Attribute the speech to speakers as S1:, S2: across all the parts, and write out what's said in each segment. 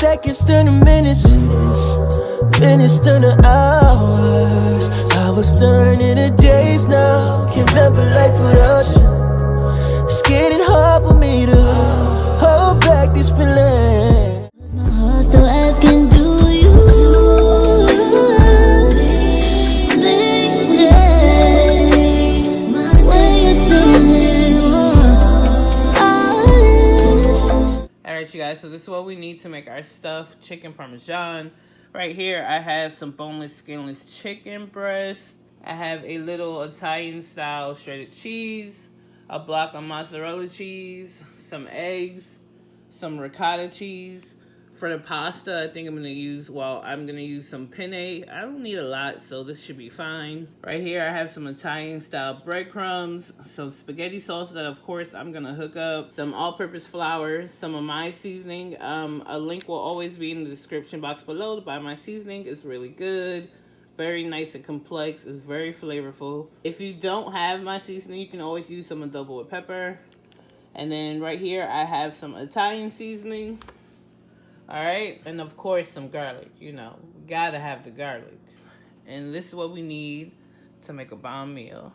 S1: seconds turn to minutes, minutes turn to hours, hours turn into days now. Can't remember life without you. It's getting hard for me to hold back these feelings. My heart's still asking, do you love me? My way is
S2: Alright, you guys, so this is what we need to make our stuffed chicken parmesan. Right here, I have some boneless, skinless chicken breast. I have a little Italian-style shredded cheese, a block of mozzarella cheese, some eggs, some ricotta cheese. For the pasta, I think I'm going to use some penne. I don't need a lot, so this should be fine. Right here, I have some Italian-style breadcrumbs, some spaghetti sauce that, of course, I'm going to hook up, some all-purpose flour, some of my seasoning. A link will always be in the description box below to buy my seasoning. It's really good. Very nice and complex. It's very flavorful. If you don't have my seasoning, you can always use some adobo with pepper. And then right here, I have some Italian seasoning. Alright, and of course some garlic, you know, gotta have the garlic. And this is what we need to make a bomb meal.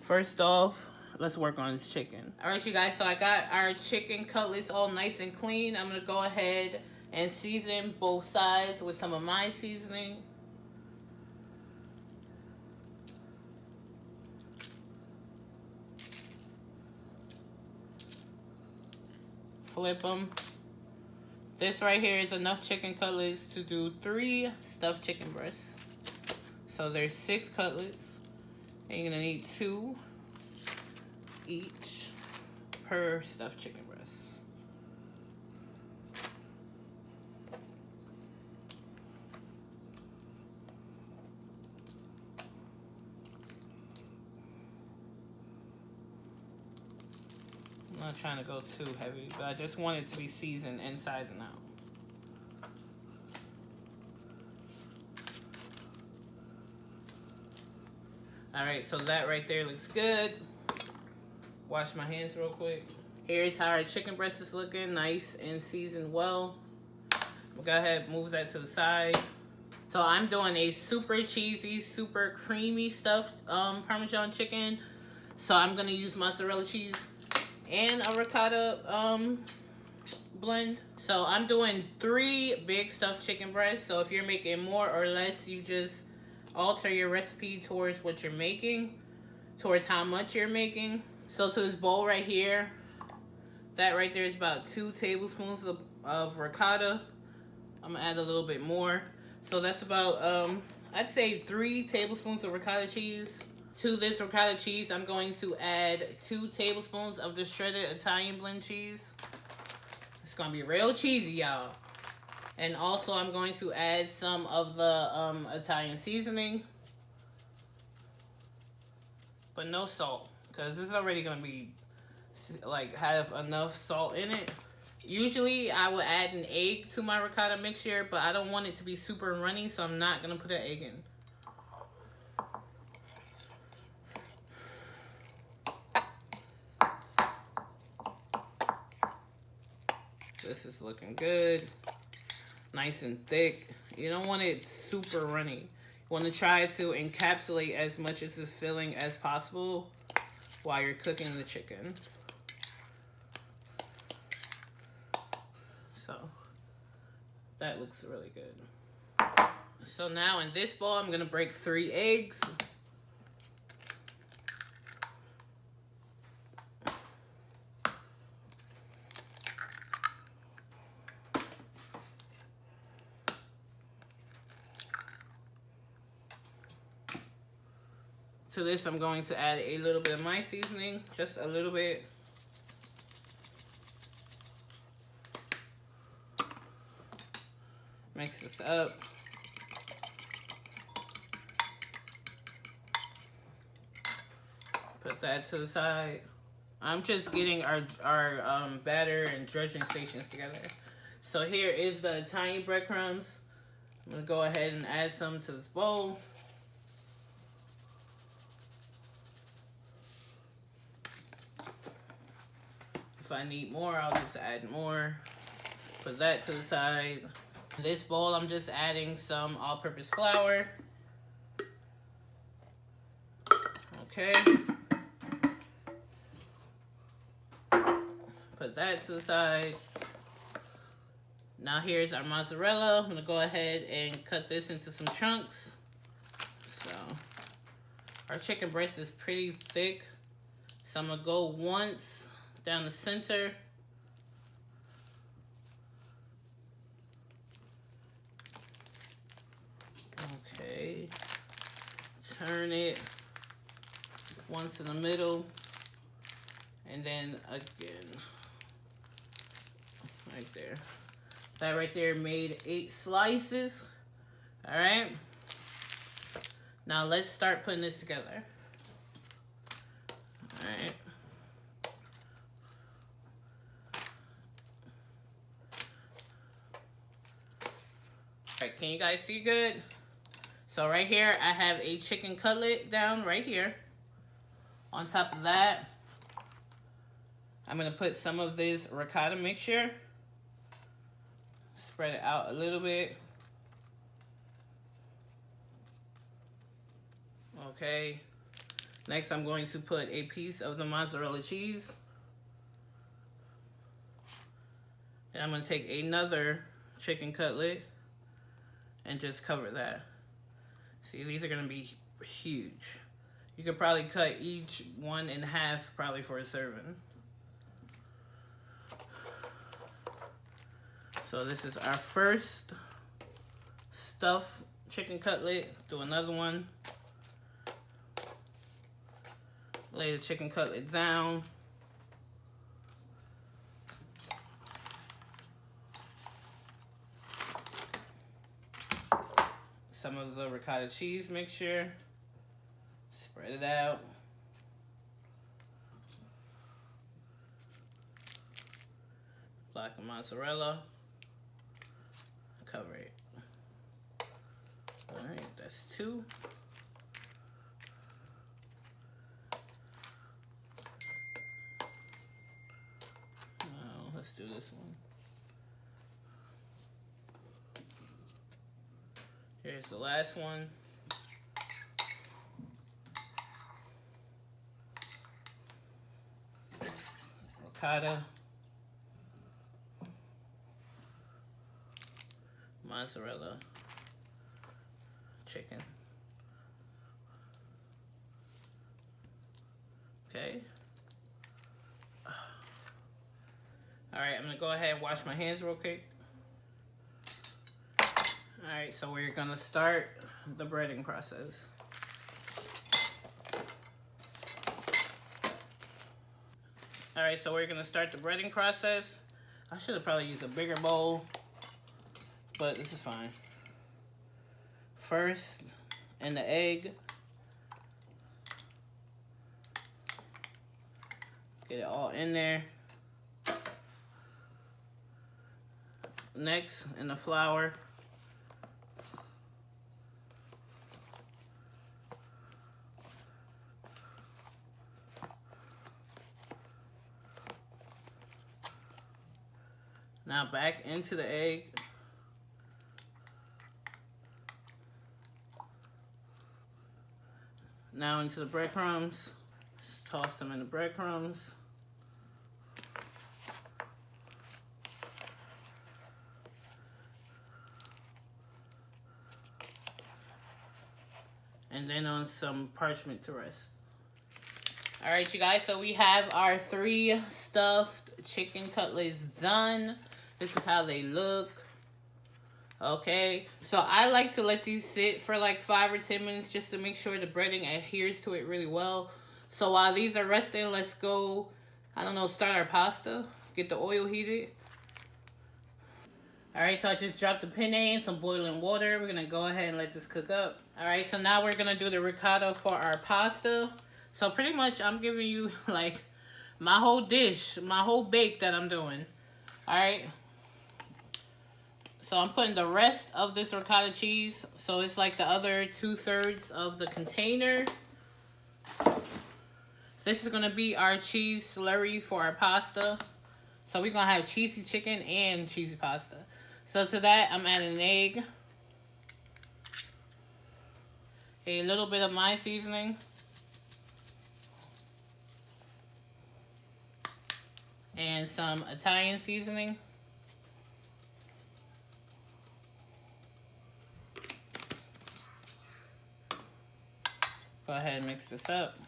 S2: First off, let's work on this chicken. Alright, you guys, so I got our chicken cutlets all nice and clean. I'm gonna go ahead and season both sides with some of my seasoning. Flip them. This right here is enough chicken cutlets to do 3 stuffed chicken breasts. So there's 6 cutlets. And you're gonna need 2 each per stuffed chicken breast. I'm not trying to go too heavy, but I just want it to be seasoned inside and out. Alright, so that right there looks good. Wash my hands real quick. Here's how our chicken breast is looking, nice and seasoned well. We'll go ahead and move that to the side. So I'm doing a super cheesy, super creamy stuffed Parmesan chicken. So I'm gonna use mozzarella cheese and a ricotta blend. So I'm doing 3 big stuffed chicken breasts. So if you're making more or less, you just alter your recipe towards what you're making, towards how much you're making. So to this bowl right here, that right there is about 2 tablespoons of ricotta. I'm gonna add a little bit more. So that's about, I'd say 3 tablespoons of ricotta cheese. To this ricotta cheese, I'm going to add 2 tablespoons of the shredded Italian blend cheese. It's gonna be real cheesy, y'all. And also, I'm going to add some of the Italian seasoning. But no salt, because this is already gonna be, like, have enough salt in it. Usually, I would add an egg to my ricotta mixture, but I don't want it to be super runny, so I'm not gonna put an egg in. This is looking good, nice and thick. You don't want it super runny. You want to try to encapsulate as much of this filling as possible while you're cooking the chicken. So that looks really good. So now in this bowl, I'm gonna break 3 eggs. To this, I'm going to add a little bit of my seasoning, just a little bit. Mix this up. Put that to the side. I'm just getting our batter and dredging stations together. So here is the Italian breadcrumbs. I'm gonna go ahead and add some to this bowl. If I need more, I'll just add more. Put that to the side. In this bowl, I'm just adding some all-purpose flour. Okay. Put that to the side. Now here's our mozzarella. I'm gonna go ahead and cut this into some chunks. So our chicken breast is pretty thick. So I'm gonna go once down the center. Okay. Turn it once in the middle. And then again. Right there. That right there made 8 slices. All right. Now let's start putting this together. All right. All right, can you guys see good? So right here, I have a chicken cutlet down right here. On top of that, I'm gonna put some of this ricotta mixture. Spread it out a little bit. Okay. Next, I'm going to put a piece of the mozzarella cheese. And I'm gonna take another chicken cutlet and just cover that. See, these are gonna be huge. You could probably cut each one in half probably for a serving. So this is our first stuffed chicken cutlet. Do another one. Lay the chicken cutlet down. Some of the ricotta cheese mixture. Spread it out. Block of mozzarella. Cover it. All right, that's 2. Now let's do this one. Here's the last one. Ricotta. Mozzarella. Chicken. Okay. All right, I'm gonna go ahead and wash my hands real quick. All right, so we're gonna start the breading process. All right, so we're gonna start the breading process. I should have probably used a bigger bowl, but this is fine. First, in the egg. Get it all in there. Next, in the flour. Now back into the egg. Now into the breadcrumbs. Just toss them in the breadcrumbs. And then on some parchment to rest. All right, you guys, so we have our 3 stuffed chicken cutlets done. This is how they look. Okay, so I like to let these sit for like 5 or 10 minutes just to make sure the breading adheres to it really well. So while these are resting, let's go, I don't know, start our pasta. Get the oil heated. All right, so I just dropped the penne in some boiling water. We're gonna go ahead and let this cook up. All right, so now we're gonna do the ricotta for our pasta. So pretty much I'm giving you like my whole dish, my whole bake that I'm doing. All right. So I'm putting the rest of this ricotta cheese. So it's like the other 2/3 of the container. This is gonna be our cheese slurry for our pasta. So we're gonna have cheesy chicken and cheesy pasta. So to that, I'm adding an egg, a little bit of my seasoning, and some Italian seasoning. Go ahead and mix this up.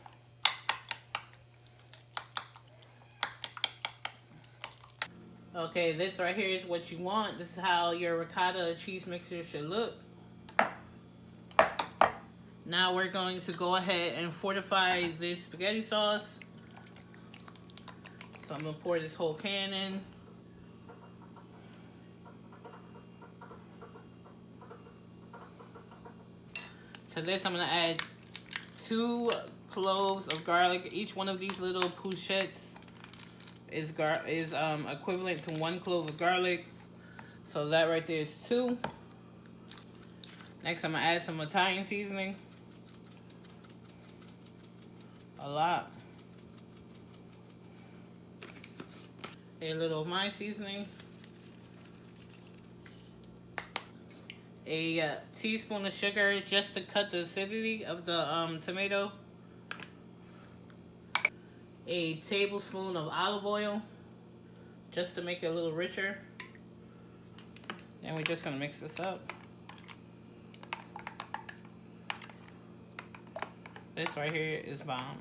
S2: Okay, this right here is what you want. This is how your ricotta cheese mixer should look. Now we're going to go ahead and fortify this spaghetti sauce. So I'm gonna pour this whole can in. To this, I'm gonna add 2 cloves of garlic. Each one of these little pochettes is equivalent to 1 clove of garlic. So that right there is 2. Next, I'm gonna add some Italian seasoning. A lot. A little of my seasoning. A teaspoon of sugar just to cut the acidity of the tomato. A tablespoon of olive oil just to make it a little richer. And we're just gonna mix this up. This right here is bomb.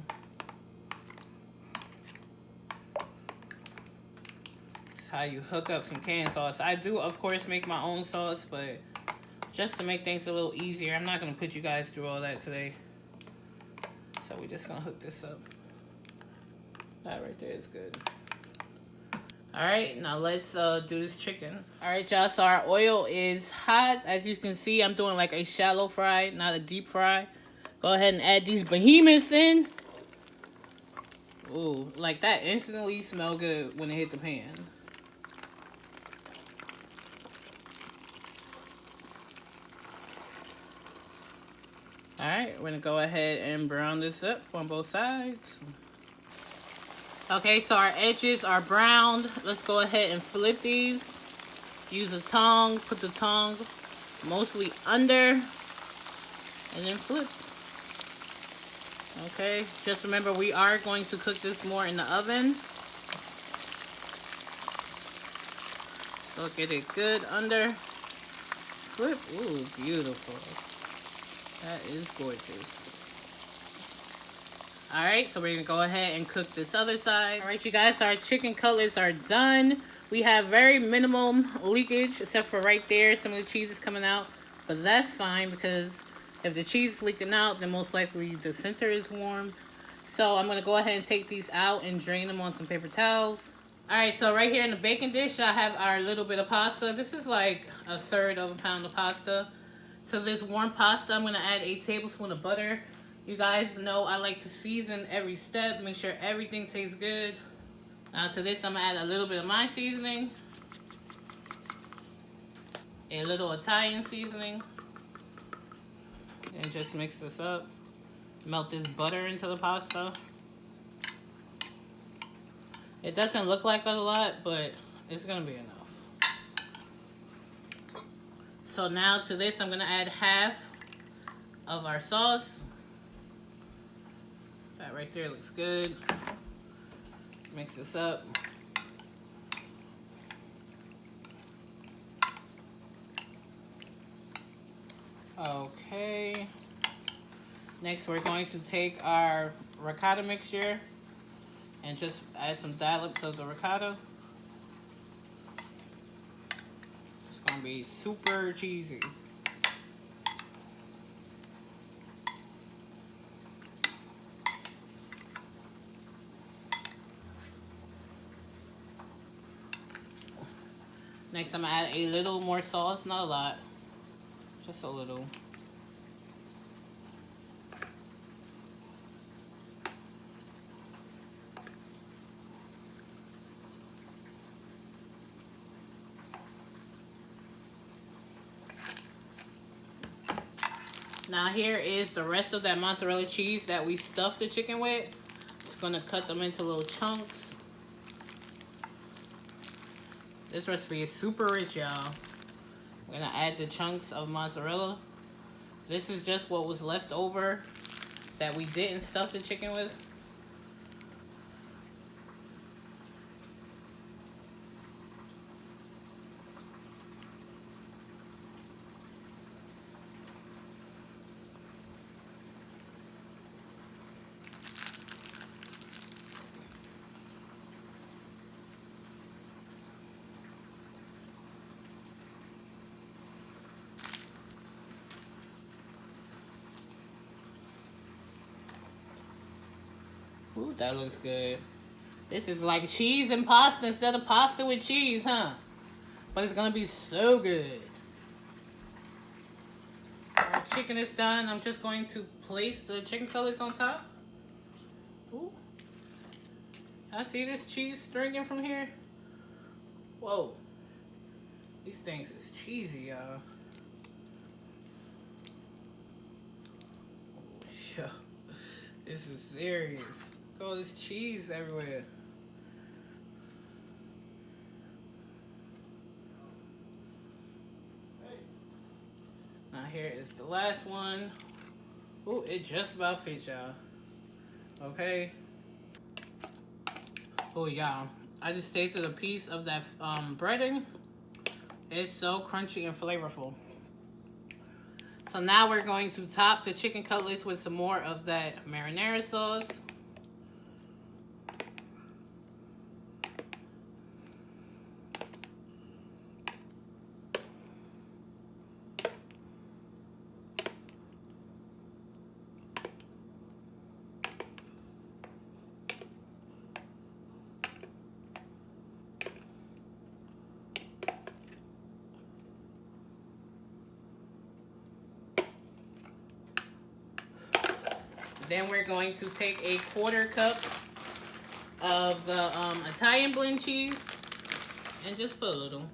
S2: This is how you hook up some canned sauce. I do, of course, make my own sauce, but just to make things a little easier, I'm not gonna put you guys through all that today. So we're just gonna hook this up. That right there is good. Alright, now let's do this chicken. Alright, y'all, so our oil is hot. As you can see, I'm doing like a shallow fry, not a deep fry. Go ahead and add these behemoths in. Ooh, like that instantly smell good when it hit the pan. Alright, we're gonna go ahead and brown this up on both sides. Okay, so our edges are browned. Let's go ahead and flip these. Use a tongue, put the tongue mostly under, and then flip. Okay, just remember we are going to cook this more in the oven. So get it good under. Flip. Ooh, beautiful. That is gorgeous. Alright, so we're going to go ahead and cook this other side. Alright, you guys, our chicken cutlets are done. We have very minimum leakage, except for right there. Some of the cheese is coming out. But that's fine, because if the cheese is leaking out, then most likely the center is warm. So I'm going to go ahead and take these out and drain them on some paper towels. Alright, so right here in the baking dish, I have our little bit of pasta. This is like 1/3 of a pound of pasta. To this warm pasta, I'm going to add a tablespoon of butter. You guys know I like to season every step, make sure everything tastes good. Now to this, I'm going to add a little bit of my seasoning. A little Italian seasoning. And just mix this up. Melt this butter into the pasta. It doesn't look like a lot, but it's going to be enough. So now to this, I'm going to add half of our sauce. That right there looks good. Mix this up. Okay. Next, we're going to take our ricotta mixture and just add some dollops of the ricotta. It's gonna be super cheesy. Next, I'm gonna add a little more sauce, not a lot, just a little. Now here is the rest of that mozzarella cheese that we stuffed the chicken with. Just gonna cut them into little chunks. This recipe is super rich, y'all. We're gonna add the chunks of mozzarella. This is just what was left over that we didn't stuff the chicken with. Ooh, that looks good. This is like cheese and pasta instead of pasta with cheese, huh? But it's gonna be so good. Our chicken is done. I'm just going to place the chicken cutlets on top. Ooh. I see this cheese stringing from here. Whoa. These things is cheesy, y'all. Yeah. This is serious. Look at all this cheese everywhere. Now here is the last one. Ooh, it just about fits, y'all. Okay. Oh, y'all. I just tasted a piece of that breading. It's so crunchy and flavorful. So now we're going to top the chicken cutlets with some more of that marinara sauce. Then we're going to take a 1/4 cup of the Italian blend cheese and just put a little.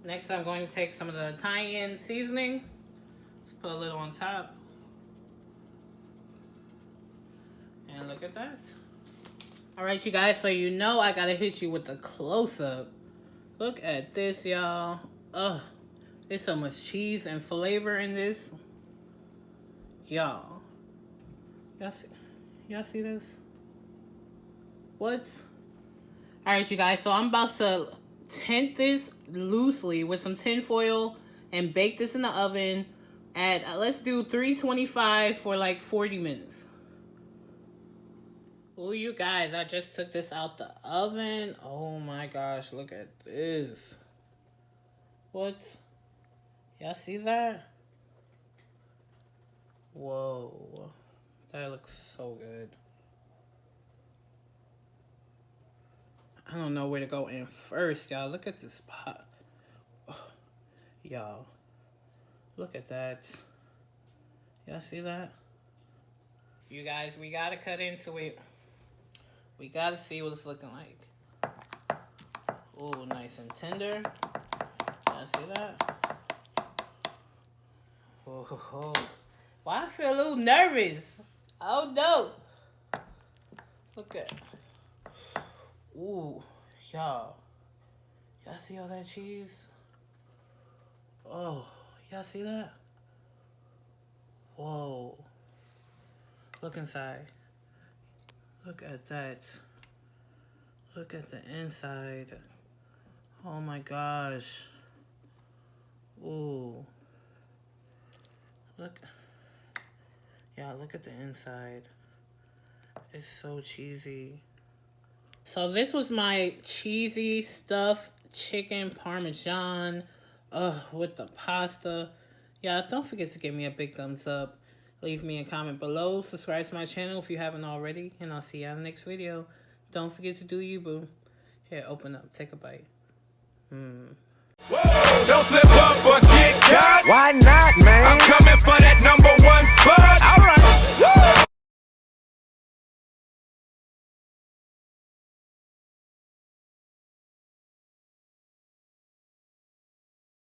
S2: Next, I'm going to take some of the Italian seasoning. Just put a little on top. And look at that. Alright, you guys, so you know I gotta hit you with the close-up. Look at this, y'all. Ugh. There's so much cheese and flavor in this. Y'all. Y'all see this? What? Alright, you guys, so I'm about to tint this loosely with some tin foil and bake this in the oven at, let's do 325 for like 40 minutes. Oh, you guys, I just took this out the oven. Oh my gosh, look at this. What? Y'all see that? Whoa. That looks so good. I don't know where to go in first, y'all. Look at this pot. Oh, y'all. Look at that. Y'all see that? You guys, we gotta cut into it. We gotta see what it's looking like. Oh, nice and tender. Y'all see that? Oh, why I feel a little nervous? Oh no. Look at. Ooh, y'all. Y'all see all that cheese? Oh, y'all see that? Whoa. Look inside. Look at that. Look at the inside. Oh my gosh. Ooh. Look. Yeah, look at the inside. It's so cheesy. So this was my cheesy stuffed chicken parmesan with the pasta. Yeah, don't forget to give me a big thumbs up. Leave me a comment below. Subscribe to my channel if you haven't already. And I'll see you on the next video. Don't forget to do you, boo. Here, open up. Take a bite.
S3: Whoa, don't slip up or get caught. Why not, man? I'm coming for that number.